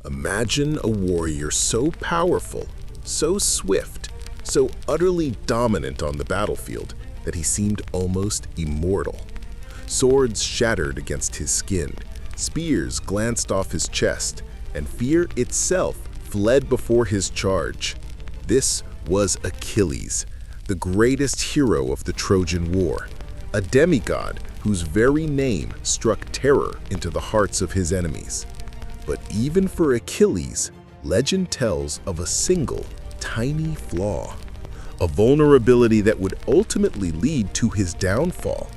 Imagine a warrior so powerful, so swift, so utterly dominant on the battlefield that he seemed almost immortal. Swords shattered against his skin, spears glanced off his chest, and fear itself fled before his charge. This was Achilles, the greatest hero of the Trojan War, a demigod whose very name struck terror into the hearts of his enemies. But even for Achilles, legend tells of a single, tiny flaw, a vulnerability that would ultimately lead to his downfall.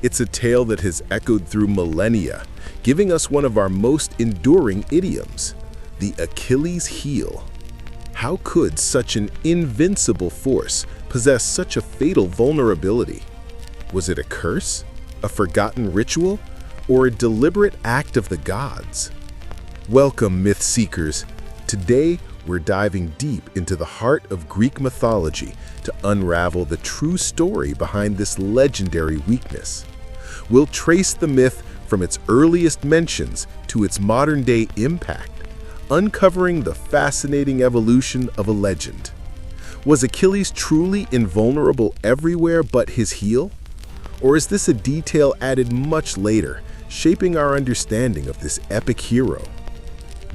It's a tale that has echoed through millennia, giving us one of our most enduring idioms, the Achilles Heel. How could such an invincible force possess such a fatal vulnerability? Was it a curse, a forgotten ritual, or a deliberate act of the gods? Welcome, myth seekers. Today, we're diving deep into the heart of Greek mythology to unravel the true story behind this legendary weakness. We'll trace the myth from its earliest mentions to its modern-day impact, uncovering the fascinating evolution of a legend. Was Achilles truly invulnerable everywhere but his heel? Or is this a detail added much later, shaping our understanding of this epic hero?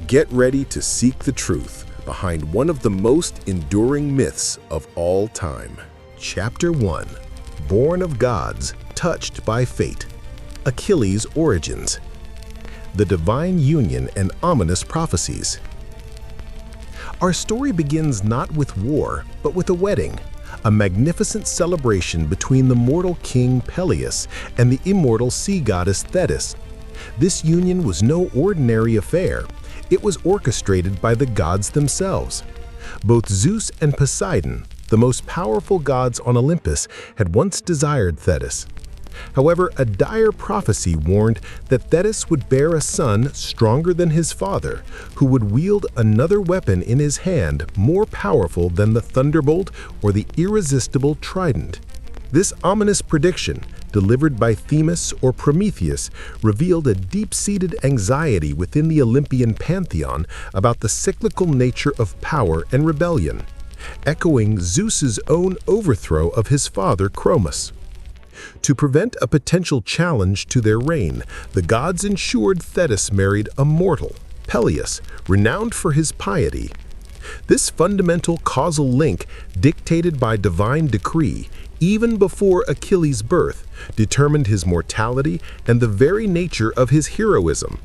Get ready to seek the truth behind one of the most enduring myths of all time. Chapter 1. Born of Gods, Touched by Fate. Achilles' Origins. The Divine Union and Ominous Prophecies. Our story begins not with war, but with a wedding, a magnificent celebration between the mortal king Peleus and the immortal sea goddess Thetis. This union was no ordinary affair. It was orchestrated by the gods themselves. Both Zeus and Poseidon, the most powerful gods on Olympus, had once desired Thetis. However, a dire prophecy warned that Thetis would bear a son stronger than his father, who would wield another weapon in his hand more powerful than the thunderbolt or the irresistible trident. This ominous prediction, delivered by Themis or Prometheus, revealed a deep-seated anxiety within the Olympian pantheon about the cyclical nature of power and rebellion, echoing Zeus's own overthrow of his father Cronos. To prevent a potential challenge to their reign, the gods ensured Thetis married a mortal, Peleus, renowned for his piety. This fundamental causal link, dictated by divine decree, even before Achilles' birth, determined his mortality and the very nature of his heroism,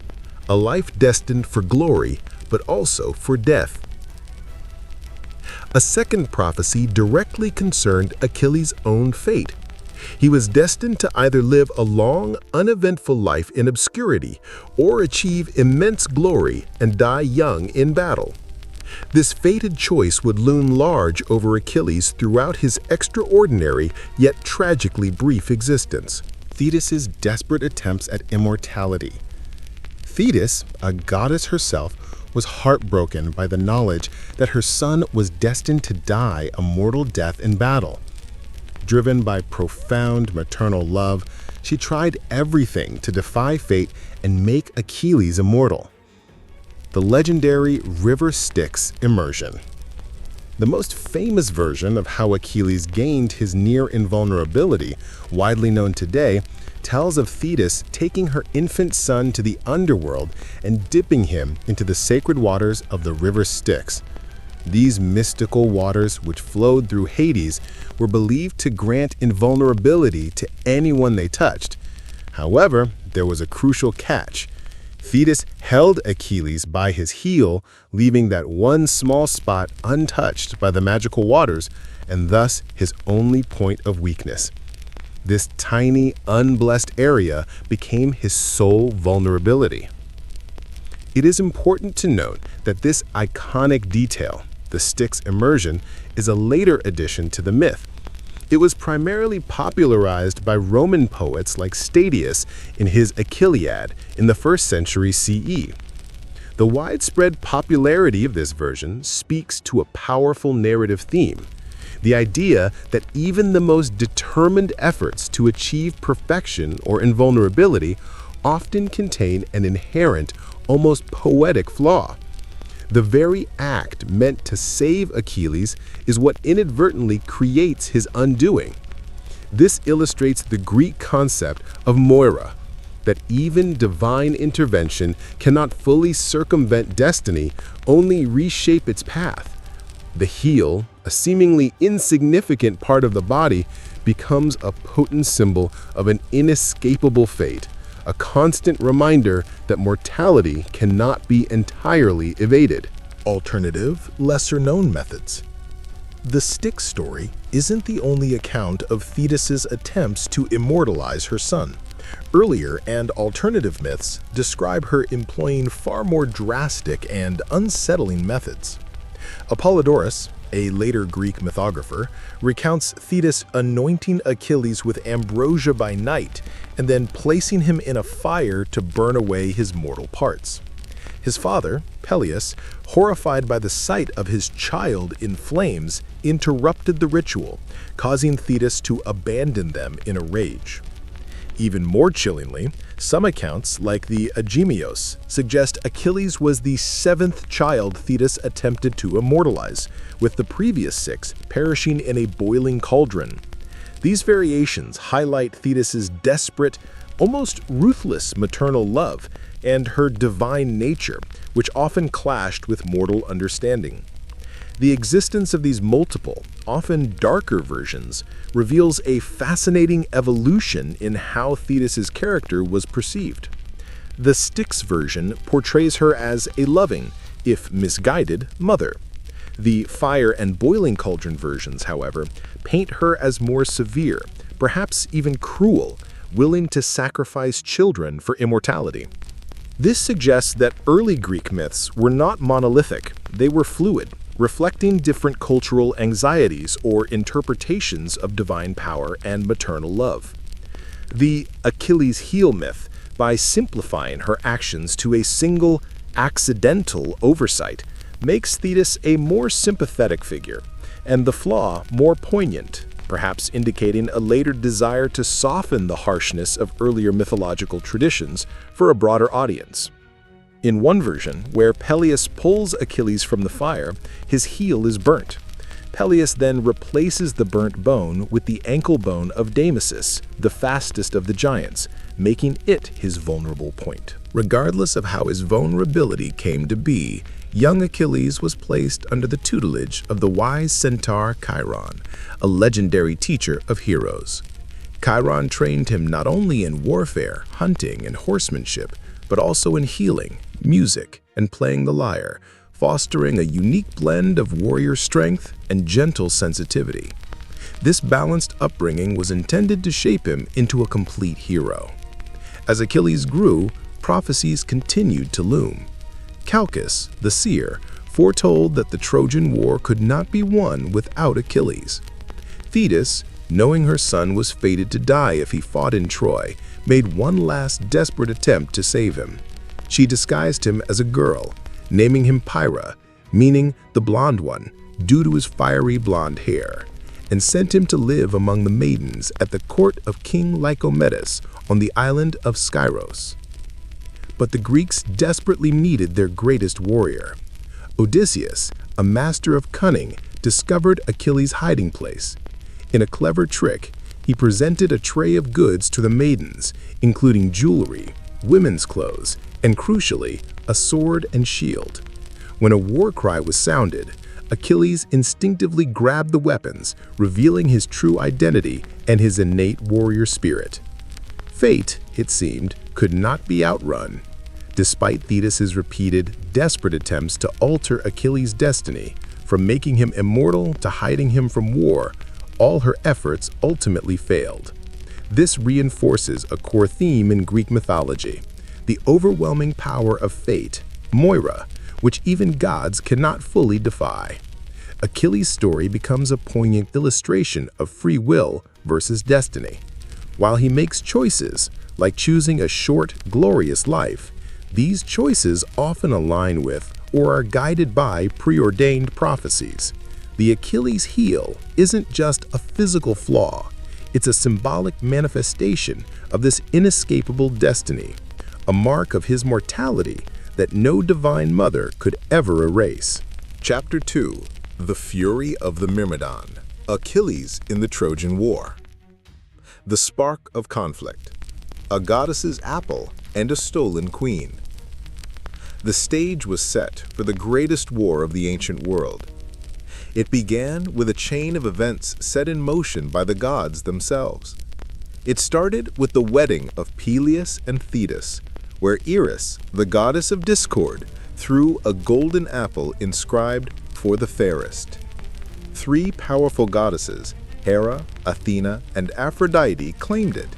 a life destined for glory, but also for death. A second prophecy directly concerned Achilles' own fate. He was destined to either live a long, uneventful life in obscurity or achieve immense glory and die young in battle. This fated choice would loom large over Achilles throughout his extraordinary yet tragically brief existence. Thetis' desperate attempts at immortality. Thetis, a goddess herself, was heartbroken by the knowledge that her son was destined to die a mortal death in battle. Driven by profound maternal love, she tried everything to defy fate and make Achilles immortal. The legendary river Styx immersion. The most famous version of how Achilles gained his near invulnerability, widely known today, tells of Thetis taking her infant son to the underworld and dipping him into the sacred waters of the river Styx. These mystical waters, which flowed through Hades, were believed to grant invulnerability to anyone they touched. However, there was a crucial catch. Thetis held Achilles by his heel, leaving that one small spot untouched by the magical waters, and thus his only point of weakness. This tiny, unblessed area became his sole vulnerability. It is important to note that this iconic detail, the Styx immersion, is a later addition to the myth. It was primarily popularized by Roman poets like Statius in his Achilliad in the 1st century CE. The widespread popularity of this version speaks to a powerful narrative theme, the idea that even the most determined efforts to achieve perfection or invulnerability often contain an inherent, almost poetic flaw. The very act meant to save Achilles is what inadvertently creates his undoing. This illustrates the Greek concept of moira, that even divine intervention cannot fully circumvent destiny, only reshape its path. The heel, a seemingly insignificant part of the body, becomes a potent symbol of an inescapable fate, a constant reminder that mortality cannot be entirely evaded. Alternative, lesser-known methods. The Styx story isn't the only account of Thetis's attempts to immortalize her son. Earlier and alternative myths describe her employing far more drastic and unsettling methods. Apollodorus, a later Greek mythographer, recounts Thetis anointing Achilles with ambrosia by night and then placing him in a fire to burn away his mortal parts. His father, Peleus, horrified by the sight of his child in flames, interrupted the ritual, causing Thetis to abandon them in a rage. Even more chillingly, some accounts, like the Agemios, suggest Achilles was the seventh child Thetis attempted to immortalize, with the previous six perishing in a boiling cauldron. These variations highlight Thetis's desperate, almost ruthless maternal love and her divine nature, which often clashed with mortal understanding. The existence of these multiple, often darker versions reveals a fascinating evolution in how Thetis's character was perceived. The Styx version portrays her as a loving, if misguided, mother. The fire and boiling cauldron versions, however, paint her as more severe, perhaps even cruel, willing to sacrifice children for immortality. This suggests that early Greek myths were not monolithic, they were fluid, reflecting different cultural anxieties or interpretations of divine power and maternal love. The Achilles Heel myth, by simplifying her actions to a single, accidental oversight, makes Thetis a more sympathetic figure, and the flaw more poignant, perhaps indicating a later desire to soften the harshness of earlier mythological traditions for a broader audience. In one version, where Peleus pulls Achilles from the fire, his heel is burnt. Peleus then replaces the burnt bone with the ankle bone of Damesis, the fastest of the giants, making it his vulnerable point. Regardless of how his vulnerability came to be, young Achilles was placed under the tutelage of the wise centaur Chiron, a legendary teacher of heroes. Chiron trained him not only in warfare, hunting, and horsemanship, but also in healing, music, and playing the lyre, fostering a unique blend of warrior strength and gentle sensitivity. This balanced upbringing was intended to shape him into a complete hero. As Achilles grew, prophecies continued to loom. Calchas, the seer, foretold that the Trojan War could not be won without Achilles. Thetis, knowing her son was fated to die if he fought in Troy, made one last desperate attempt to save him. She disguised him as a girl, naming him Pyra, meaning the blonde one, due to his fiery blonde hair, and sent him to live among the maidens at the court of King Lycomedes on the island of Skyros. But the Greeks desperately needed their greatest warrior. Odysseus, a master of cunning, discovered Achilles' hiding place. In a clever trick, he presented a tray of goods to the maidens, including jewelry, women's clothes, and crucially, a sword and shield. When a war cry was sounded, Achilles instinctively grabbed the weapons, revealing his true identity and his innate warrior spirit. Fate, it seemed, could not be outrun. Despite Thetis's repeated, desperate attempts to alter Achilles' destiny, from making him immortal to hiding him from war, all her efforts ultimately failed. This reinforces a core theme in Greek mythology: the overwhelming power of fate, Moira, which even gods cannot fully defy. Achilles' story becomes a poignant illustration of free will versus destiny. While he makes choices, like choosing a short, glorious life, these choices often align with or are guided by preordained prophecies. The Achilles heel isn't just a physical flaw, it's a symbolic manifestation of this inescapable destiny, a mark of his mortality that no divine mother could ever erase. Chapter 2: The Fury of the Myrmidon. Achilles in the Trojan War. The spark of conflict. A goddess's apple and a stolen queen. The stage was set for the greatest war of the ancient world. It began with a chain of events set in motion by the gods themselves. It started with the wedding of Peleus and Thetis, where Eris, the goddess of discord, threw a golden apple inscribed "For the fairest." Three powerful goddesses, Hera, Athena, and Aphrodite, claimed it,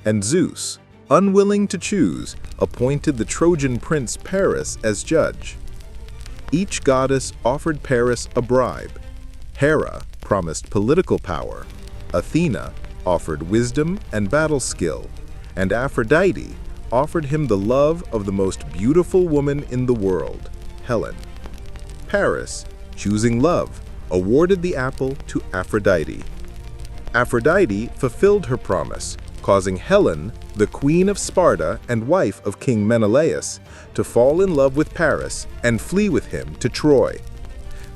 and Zeus, unwilling to choose, appointed the Trojan prince Paris as judge. Each goddess offered Paris a bribe. Hera promised political power, Athena offered wisdom and battle skill, and Aphrodite offered him the love of the most beautiful woman in the world, Helen. Paris, choosing love, awarded the apple to Aphrodite. Aphrodite fulfilled her promise, causing Helen, the queen of Sparta and wife of King Menelaus, to fall in love with Paris and flee with him to Troy.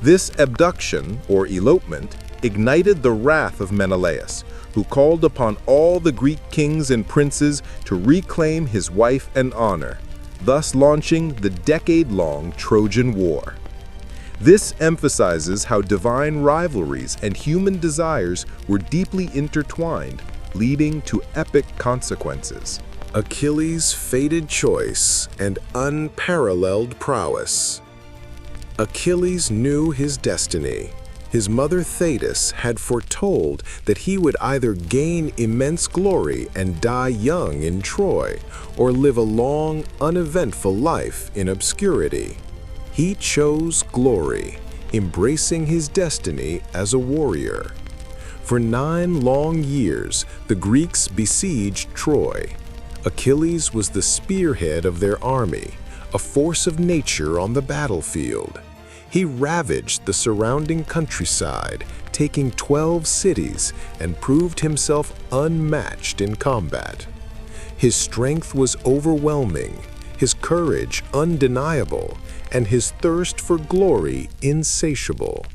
This abduction, or elopement, ignited the wrath of Menelaus, who called upon all the Greek kings and princes to reclaim his wife and honor, thus launching the decade-long Trojan War. This emphasizes how divine rivalries and human desires were deeply intertwined, leading to epic consequences. Achilles' fated choice and unparalleled prowess. Achilles knew his destiny. His mother Thetis had foretold that he would either gain immense glory and die young in Troy, or live a long, uneventful life in obscurity. He chose glory, embracing his destiny as a warrior. For 9 long years, the Greeks besieged Troy. Achilles was the spearhead of their army, a force of nature on the battlefield. He ravaged the surrounding countryside, taking 12 cities, and proved himself unmatched in combat. His strength was overwhelming, his courage undeniable, and his thirst for glory insatiable.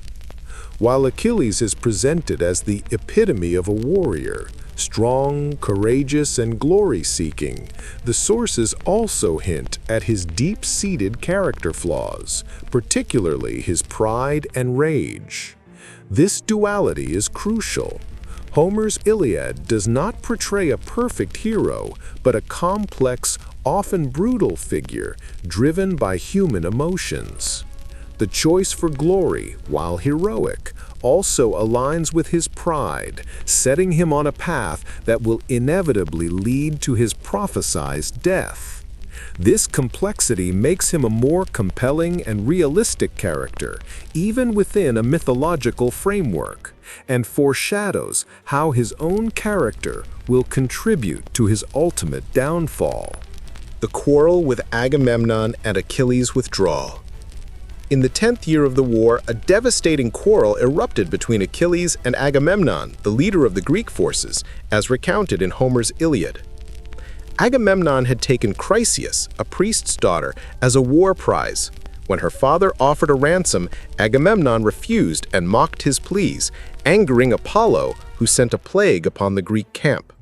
While Achilles is presented as the epitome of a warrior, strong, courageous, and glory-seeking, the sources also hint at his deep-seated character flaws, particularly his pride and rage. This duality is crucial. Homer's Iliad does not portray a perfect hero, but a complex, often brutal figure driven by human emotions. The choice for glory, while heroic, also aligns with his pride, setting him on a path that will inevitably lead to his prophesied death. This complexity makes him a more compelling and realistic character, even within a mythological framework, and foreshadows how his own character will contribute to his ultimate downfall. The quarrel with Agamemnon and Achilles' withdrawal. In the 10th year of the war, a devastating quarrel erupted between Achilles and Agamemnon, the leader of the Greek forces, as recounted in Homer's Iliad. Agamemnon had taken Chryseis, a priest's daughter, as a war prize. When her father offered a ransom, Agamemnon refused and mocked his pleas, angering Apollo, who sent a plague upon the Greek camp.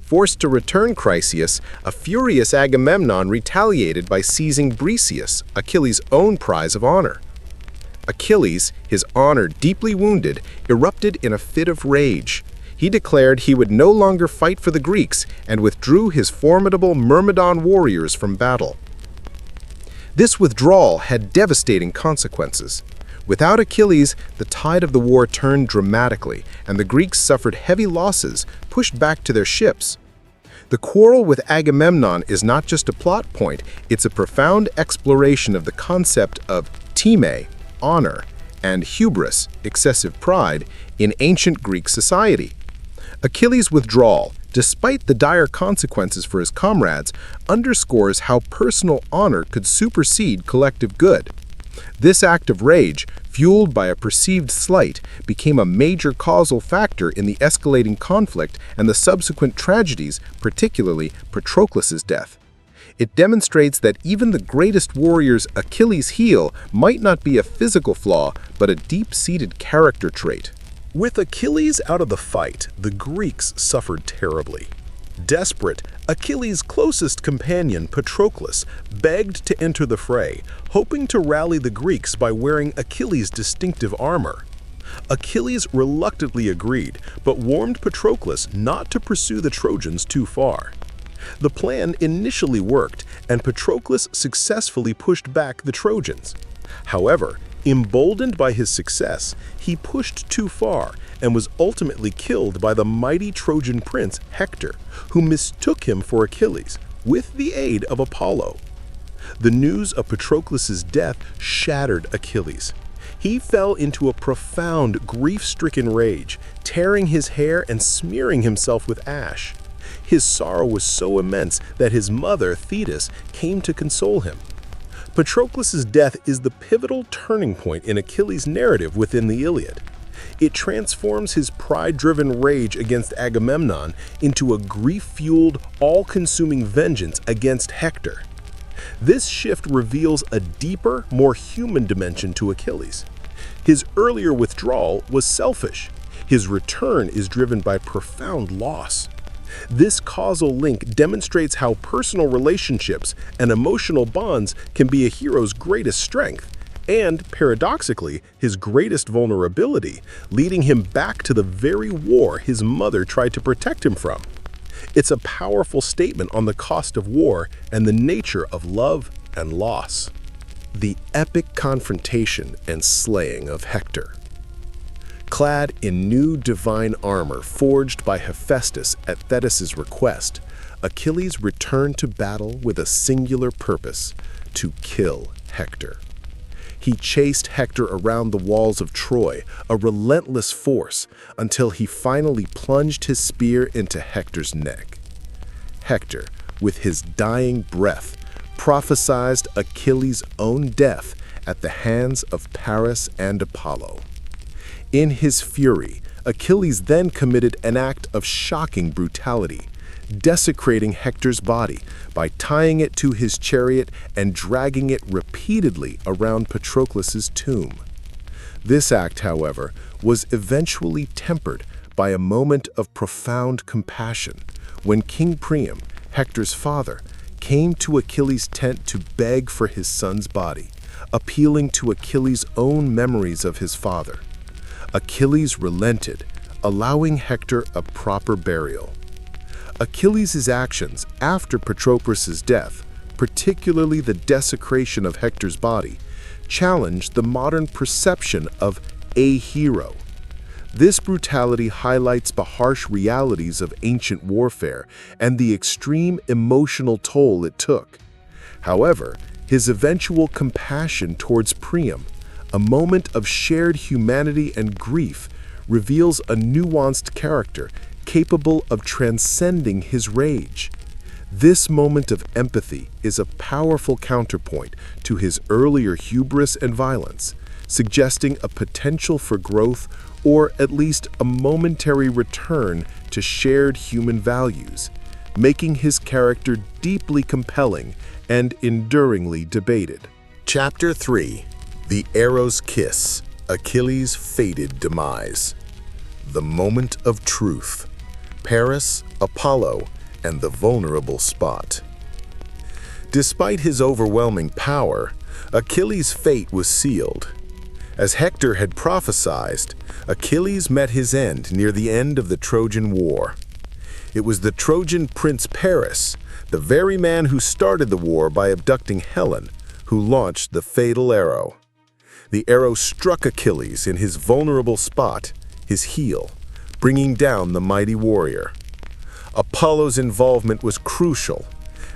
Forced to return Chryseis, a furious Agamemnon retaliated by seizing Briseis, Achilles' own prize of honor. Achilles, his honor deeply wounded, erupted in a fit of rage. He declared he would no longer fight for the Greeks and withdrew his formidable Myrmidon warriors from battle. This withdrawal had devastating consequences. Without Achilles, the tide of the war turned dramatically, and the Greeks suffered heavy losses, pushed back to their ships. The quarrel with Agamemnon is not just a plot point, it's a profound exploration of the concept of time, honor, and hubris, excessive pride, in ancient Greek society. Achilles' withdrawal, despite the dire consequences for his comrades, underscores how personal honor could supersede collective good. This act of rage, fueled by a perceived slight, became a major causal factor in the escalating conflict and the subsequent tragedies, particularly Patroclus' death. It demonstrates that even the greatest warrior's Achilles heel might not be a physical flaw, but a deep-seated character trait. With Achilles out of the fight, the Greeks suffered terribly. Desperate, Achilles' closest companion, Patroclus, begged to enter the fray, hoping to rally the Greeks by wearing Achilles' distinctive armor. Achilles reluctantly agreed, but warned Patroclus not to pursue the Trojans too far. The plan initially worked, and Patroclus successfully pushed back the Trojans. However, emboldened by his success, he pushed too far and was ultimately killed by the mighty Trojan prince Hector, who mistook him for Achilles, with the aid of Apollo. The news of Patroclus' death shattered Achilles. He fell into a profound, grief-stricken rage, tearing his hair and smearing himself with ash. His sorrow was so immense that his mother, Thetis, came to console him. Patroclus' death is the pivotal turning point in Achilles' narrative within the Iliad. It transforms his pride-driven rage against Agamemnon into a grief-fueled, all-consuming vengeance against Hector. This shift reveals a deeper, more human dimension to Achilles. His earlier withdrawal was selfish. His return is driven by profound loss. This causal link demonstrates how personal relationships and emotional bonds can be a hero's greatest strength, and, paradoxically, his greatest vulnerability, leading him back to the very war his mother tried to protect him from. It's a powerful statement on the cost of war and the nature of love and loss. The epic confrontation and slaying of Hector. Clad in new divine armor forged by Hephaestus at Thetis' request, Achilles returned to battle with a singular purpose: to kill Hector. He chased Hector around the walls of Troy, a relentless force, until he finally plunged his spear into Hector's neck. Hector, with his dying breath, prophesied Achilles' own death at the hands of Paris and Apollo. In his fury, Achilles then committed an act of shocking brutality, desecrating Hector's body by tying it to his chariot and dragging it repeatedly around Patroclus' tomb. This act, however, was eventually tempered by a moment of profound compassion when King Priam, Hector's father, came to Achilles' tent to beg for his son's body, appealing to Achilles' own memories of his father. Achilles relented, allowing Hector a proper burial. Achilles' actions after Patroclus' death, particularly the desecration of Hector's body, challenged the modern perception of a hero. This brutality highlights the harsh realities of ancient warfare and the extreme emotional toll it took. However, his eventual compassion towards Priam, a moment of shared humanity and grief, reveals a nuanced character capable of transcending his rage. This moment of empathy is a powerful counterpoint to his earlier hubris and violence, suggesting a potential for growth or at least a momentary return to shared human values, making his character deeply compelling and enduringly debated. Chapter 3: The Arrow's Kiss, Achilles' Fated Demise. The Moment of Truth. Paris, Apollo, and the Vulnerable Spot. Despite his overwhelming power, Achilles' fate was sealed. As Hector had prophesied, Achilles met his end near the end of the Trojan War. It was the Trojan prince Paris, the very man who started the war by abducting Helen, who launched the fatal arrow. The arrow struck Achilles in his vulnerable spot, his heel, bringing down the mighty warrior. Apollo's involvement was crucial.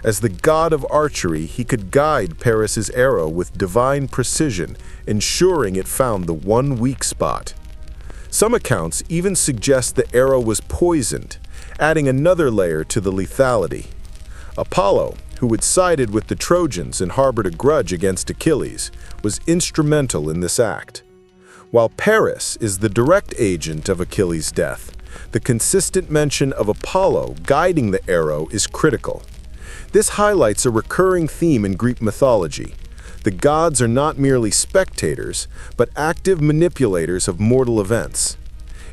As the god of archery, he could guide Paris's arrow with divine precision, ensuring it found the one weak spot. Some accounts even suggest the arrow was poisoned, adding another layer to the lethality. Apollo, who had sided with the Trojans and harbored a grudge against Achilles, was instrumental in this act. While Paris is the direct agent of Achilles' death, the consistent mention of Apollo guiding the arrow is critical. This highlights a recurring theme in Greek mythology. The gods are not merely spectators, but active manipulators of mortal events.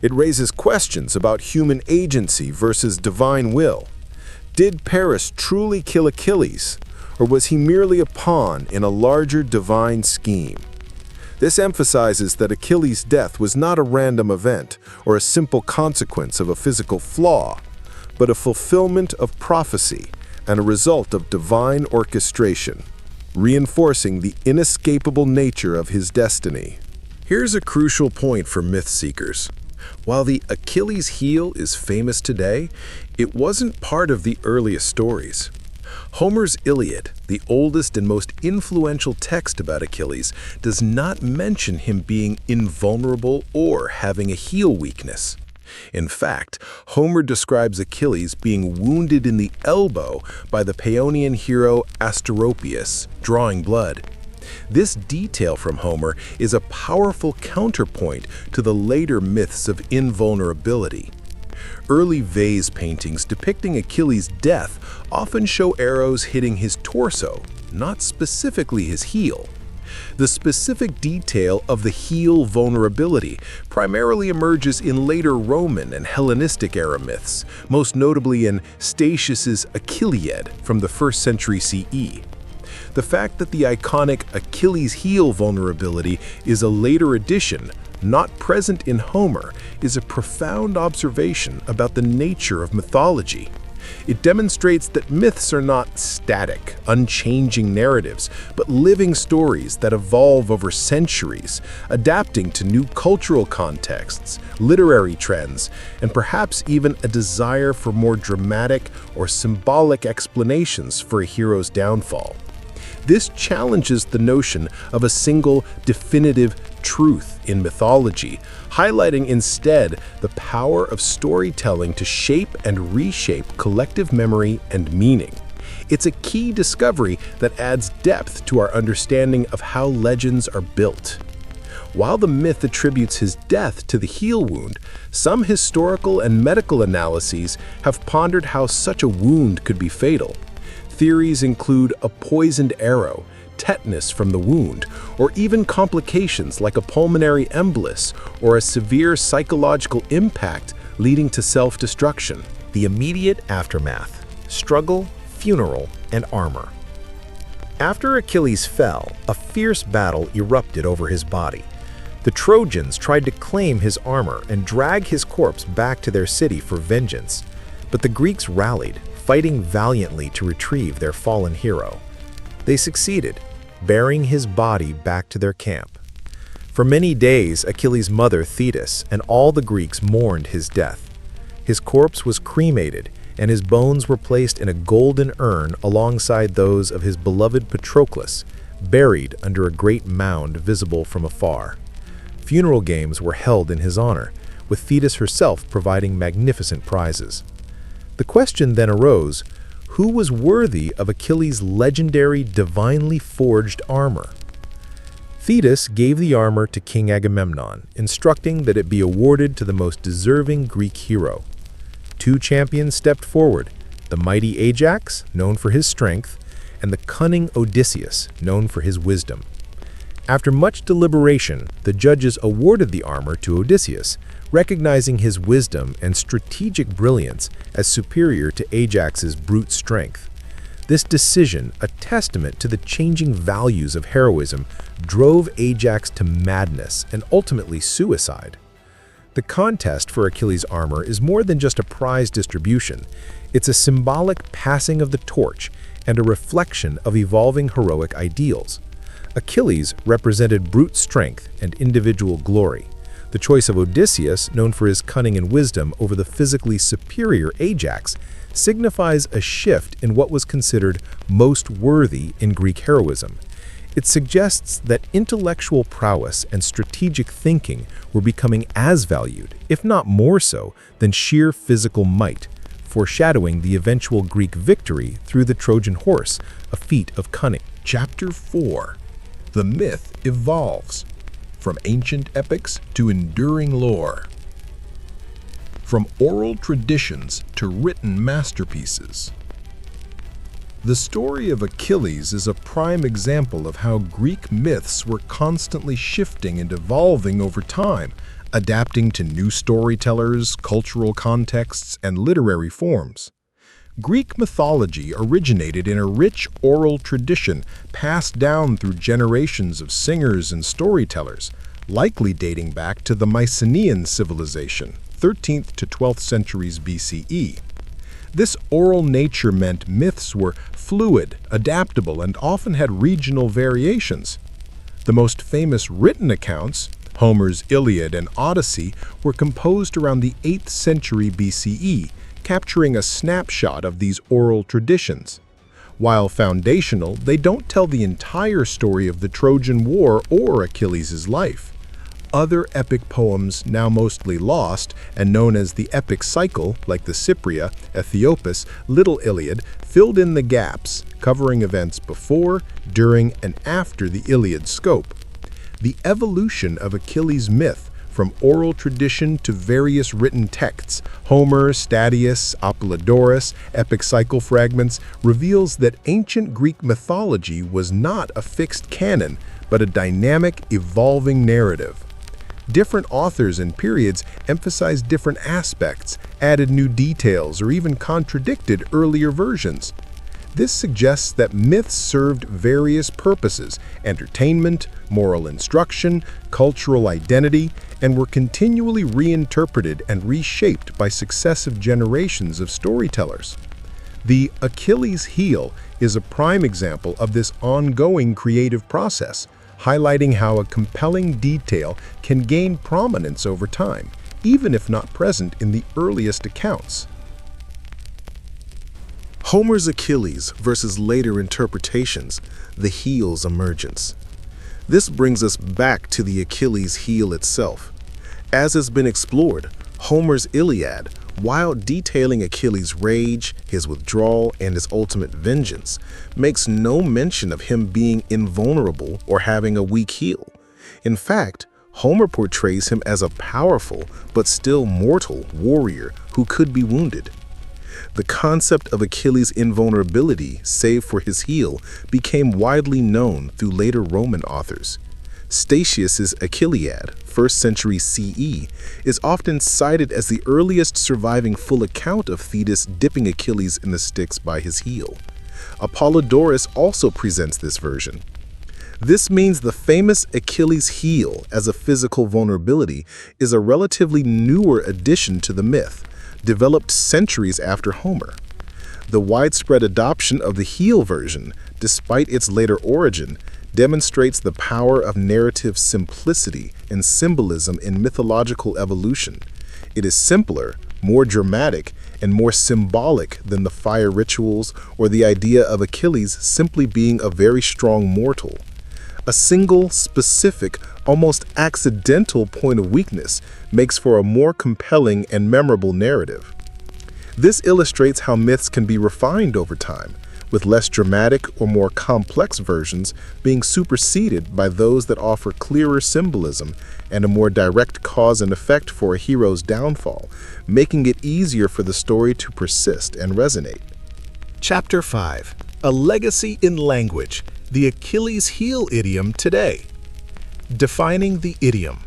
It raises questions about human agency versus divine will. Did Paris truly kill Achilles, or was he merely a pawn in a larger divine scheme? This emphasizes that Achilles' death was not a random event or a simple consequence of a physical flaw, but a fulfillment of prophecy and a result of divine orchestration, reinforcing the inescapable nature of his destiny. Here's a crucial point for myth seekers. While the Achilles heel is famous today, it wasn't part of the earliest stories. Homer's Iliad, the oldest and most influential text about Achilles, does not mention him being invulnerable or having a heel weakness. In fact, Homer describes Achilles being wounded in the elbow by the Paeonian hero Asteropaeus, drawing blood. This detail from Homer is a powerful counterpoint to the later myths of invulnerability. Early vase paintings depicting Achilles' death often show arrows hitting his torso, not specifically his heel. The specific detail of the heel vulnerability primarily emerges in later Roman and Hellenistic era myths, most notably in Statius's Achilliad from the 1st century CE. The fact that the iconic Achilles heel vulnerability is a later addition, not present in Homer, is a profound observation about the nature of mythology. It demonstrates that myths are not static, unchanging narratives, but living stories that evolve over centuries, adapting to new cultural contexts, literary trends, and perhaps even a desire for more dramatic or symbolic explanations for a hero's downfall. This challenges the notion of a single, definitive truth in mythology, highlighting instead the power of storytelling to shape and reshape collective memory and meaning. It's a key discovery that adds depth to our understanding of how legends are built. While the myth attributes his death to the heel wound, some historical and medical analyses have pondered how such a wound could be fatal. Theories include a poisoned arrow, tetanus from the wound, or even complications like a pulmonary embolus or a severe psychological impact leading to self-destruction. The immediate aftermath: struggle, funeral, and armor. After Achilles fell, a fierce battle erupted over his body. The Trojans tried to claim his armor and drag his corpse back to their city for vengeance, but the Greeks rallied, fighting valiantly to retrieve their fallen hero. They succeeded, bearing his body back to their camp. For many days, Achilles' mother Thetis and all the Greeks mourned his death. His corpse was cremated, and his bones were placed in a golden urn alongside those of his beloved Patroclus, buried under a great mound visible from afar. Funeral games were held in his honor, with Thetis herself providing magnificent prizes. The question then arose, who was worthy of Achilles' legendary divinely forged armor? Thetis gave the armor to King Agamemnon, instructing that it be awarded to the most deserving Greek hero. Two champions stepped forward, the mighty Ajax, known for his strength, and the cunning Odysseus, known for his wisdom. After much deliberation, the judges awarded the armor to Odysseus, recognizing his wisdom and strategic brilliance as superior to Ajax's brute strength. This decision, a testament to the changing values of heroism, drove Ajax to madness and ultimately suicide. The contest for Achilles' armor is more than just a prize distribution. It's a symbolic passing of the torch and a reflection of evolving heroic ideals. Achilles represented brute strength and individual glory. The choice of Odysseus, known for his cunning and wisdom, over the physically superior Ajax, signifies a shift in what was considered most worthy in Greek heroism. It suggests that intellectual prowess and strategic thinking were becoming as valued, if not more so, than sheer physical might, foreshadowing the eventual Greek victory through the Trojan horse, a feat of cunning. Chapter 4. The myth evolves. From ancient epics to enduring lore. From oral traditions to written masterpieces. The story of Achilles is a prime example of how Greek myths were constantly shifting and evolving over time, adapting to new storytellers, cultural contexts, and literary forms. Greek mythology originated in a rich oral tradition passed down through generations of singers and storytellers, likely dating back to the Mycenaean civilization, 13th to 12th centuries BCE. This oral nature meant myths were fluid, adaptable, and often had regional variations. The most famous written accounts, Homer's Iliad and Odyssey, were composed around the 8th century BCE, capturing a snapshot of these oral traditions. While foundational, they don't tell the entire story of the Trojan War or Achilles' life. Other epic poems, now mostly lost and known as the epic cycle, like the Cypria, Aethiopus, Little Iliad, filled in the gaps, covering events before, during, and after the Iliad scope. The evolution of Achilles' myth, from oral tradition to various written texts, Homer, Statius, Apollodorus, epic cycle fragments, reveals that ancient Greek mythology was not a fixed canon, but a dynamic, evolving narrative. Different authors and periods emphasized different aspects, added new details, or even contradicted earlier versions. This suggests that myths served various purposes: entertainment, moral instruction, cultural identity, and were continually reinterpreted and reshaped by successive generations of storytellers. The Achilles Heel is a prime example of this ongoing creative process, highlighting how a compelling detail can gain prominence over time, even if not present in the earliest accounts. Homer's Achilles versus later interpretations, the heel's emergence. This brings us back to the Achilles heel itself. As has been explored, Homer's Iliad, while detailing Achilles' rage, his withdrawal, and his ultimate vengeance, makes no mention of him being invulnerable or having a weak heel. In fact, Homer portrays him as a powerful but still mortal warrior who could be wounded. The concept of Achilles' invulnerability, save for his heel, became widely known through later Roman authors. Statius's Achillead, 1st century CE, is often cited as the earliest surviving full account of Thetis dipping Achilles in the Styx by his heel. Apollodorus also presents this version. This means the famous Achilles' heel as a physical vulnerability is a relatively newer addition to the myth, developed centuries after Homer. The widespread adoption of the heel version, despite its later origin, demonstrates the power of narrative simplicity and symbolism in mythological evolution. It is simpler, more dramatic, and more symbolic than the fire rituals or the idea of Achilles simply being a very strong mortal. A single, specific, almost accidental point of weakness makes for a more compelling and memorable narrative. This illustrates how myths can be refined over time, with less dramatic or more complex versions being superseded by those that offer clearer symbolism and a more direct cause and effect for a hero's downfall, making it easier for the story to persist and resonate. Chapter 5. A Legacy in Language, the Achilles Heel Idiom Today. Defining the idiom.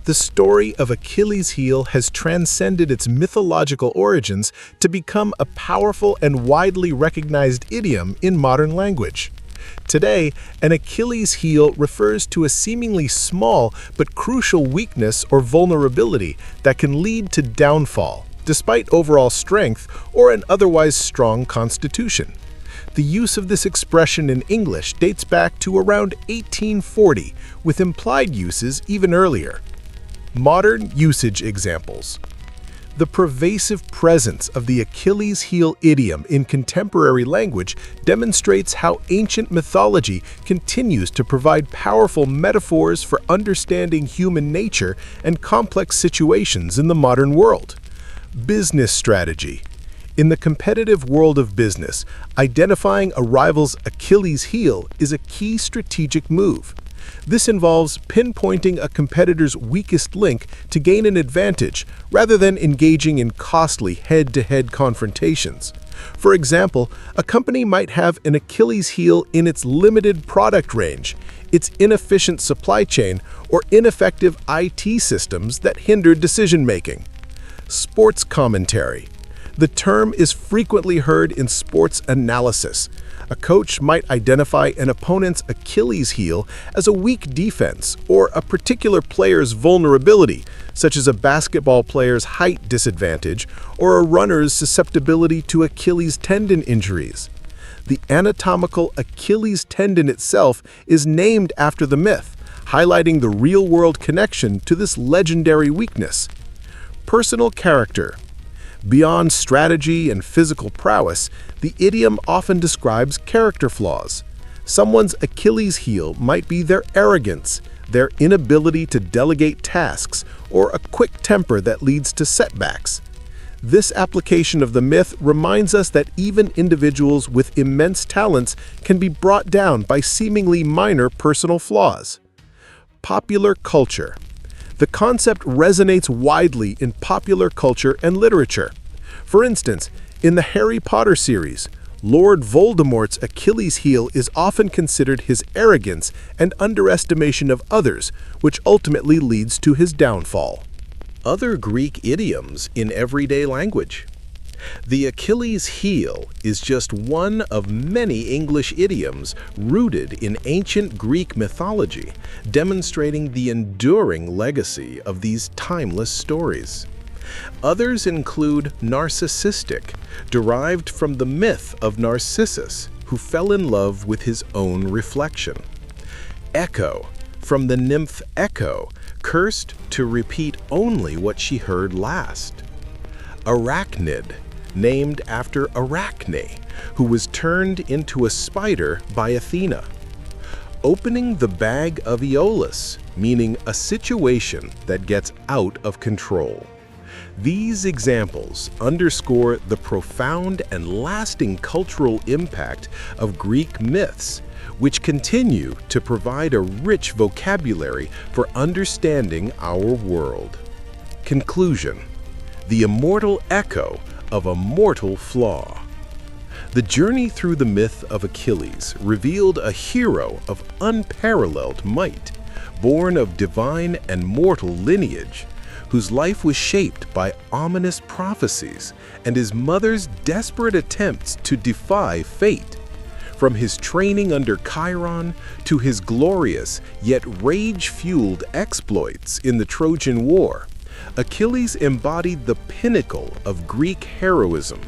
The story of Achilles' heel has transcended its mythological origins to become a powerful and widely recognized idiom in modern language. Today, an Achilles heel refers to a seemingly small but crucial weakness or vulnerability that can lead to downfall, despite overall strength or an otherwise strong constitution. The use of this expression in English dates back to around 1840, with implied uses even earlier. Modern usage examples. The pervasive presence of the Achilles heel idiom in contemporary language demonstrates how ancient mythology continues to provide powerful metaphors for understanding human nature and complex situations in the modern world. Business strategy. In the competitive world of business, identifying a rival's Achilles heel is a key strategic move. This involves pinpointing a competitor's weakest link to gain an advantage, rather than engaging in costly head-to-head confrontations. For example, a company might have an Achilles heel in its limited product range, its inefficient supply chain, or ineffective IT systems that hinder decision-making. Sports commentary. The term is frequently heard in sports analysis. A coach might identify an opponent's Achilles heel as a weak defense or a particular player's vulnerability, such as a basketball player's height disadvantage or a runner's susceptibility to Achilles tendon injuries. The anatomical Achilles tendon itself is named after the myth, highlighting the real-world connection to this legendary weakness. Personal character. Beyond strategy and physical prowess, the idiom often describes character flaws. Someone's Achilles heel might be their arrogance, their inability to delegate tasks, or a quick temper that leads to setbacks. This application of the myth reminds us that even individuals with immense talents can be brought down by seemingly minor personal flaws. Popular culture. The concept resonates widely in popular culture and literature. For instance, in the Harry Potter series, Lord Voldemort's Achilles heel is often considered his arrogance and underestimation of others, which ultimately leads to his downfall. Other Greek idioms in everyday language. The Achilles heel is just one of many English idioms rooted in ancient Greek mythology, demonstrating the enduring legacy of these timeless stories. Others include narcissistic, derived from the myth of Narcissus, who fell in love with his own reflection. Echo, from the nymph Echo, cursed to repeat only what she heard last. Arachnid, named after Arachne, who was turned into a spider by Athena. Opening the bag of Aeolus, meaning a situation that gets out of control. These examples underscore the profound and lasting cultural impact of Greek myths, which continue to provide a rich vocabulary for understanding our world. Conclusion: the immortal echo of a mortal flaw. The journey through the myth of Achilles revealed a hero of unparalleled might, born of divine and mortal lineage, whose life was shaped by ominous prophecies and his mother's desperate attempts to defy fate. From his training under Chiron to his glorious yet rage-fueled exploits in the Trojan War, Achilles embodied the pinnacle of Greek heroism.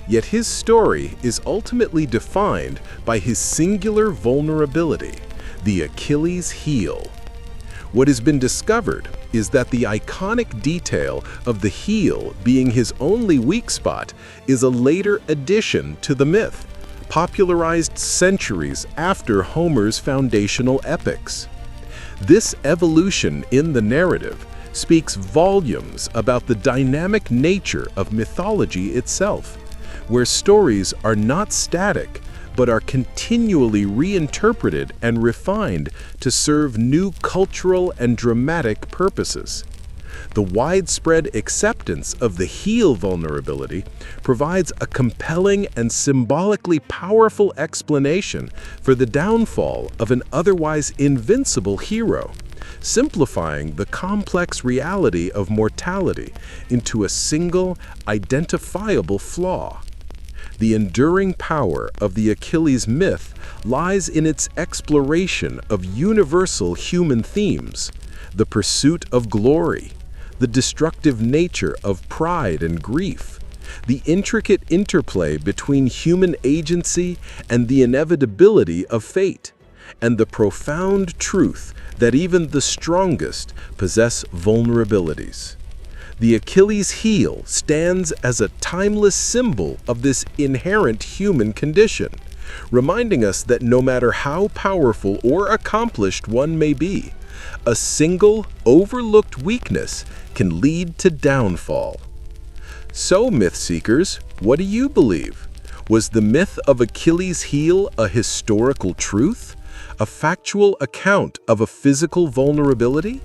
Yet his story is ultimately defined by his singular vulnerability, the Achilles heel. What has been discovered is that the iconic detail of the heel being his only weak spot is a later addition to the myth, popularized centuries after Homer's foundational epics. This evolution in the narrative speaks volumes about the dynamic nature of mythology itself, where stories are not static but are continually reinterpreted and refined to serve new cultural and dramatic purposes. The widespread acceptance of the heel vulnerability provides a compelling and symbolically powerful explanation for the downfall of an otherwise invincible hero, simplifying the complex reality of mortality into a single, identifiable flaw. The enduring power of the Achilles myth lies in its exploration of universal human themes, the pursuit of glory, the destructive nature of pride and grief, the intricate interplay between human agency and the inevitability of fate, and the profound truth that even the strongest possess vulnerabilities. The Achilles heel stands as a timeless symbol of this inherent human condition, reminding us that no matter how powerful or accomplished one may be, a single, overlooked weakness can lead to downfall. So, myth seekers, what do you believe? Was the myth of Achilles' heel a historical truth, a factual account of a physical vulnerability?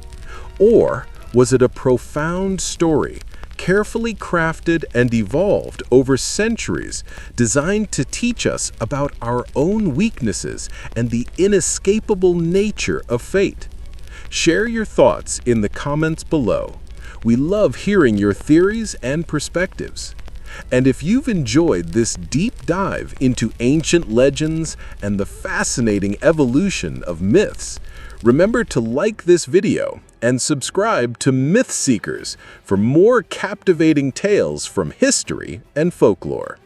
Or was it a profound story carefully crafted and evolved over centuries, designed to teach us about our own weaknesses and the inescapable nature of fate. Share your thoughts in the comments below. We love hearing your theories and perspectives. And if you've enjoyed this deep dive into ancient legends and the fascinating evolution of myths, remember to like this video and subscribe to Myth Seekers for more captivating tales from history and folklore.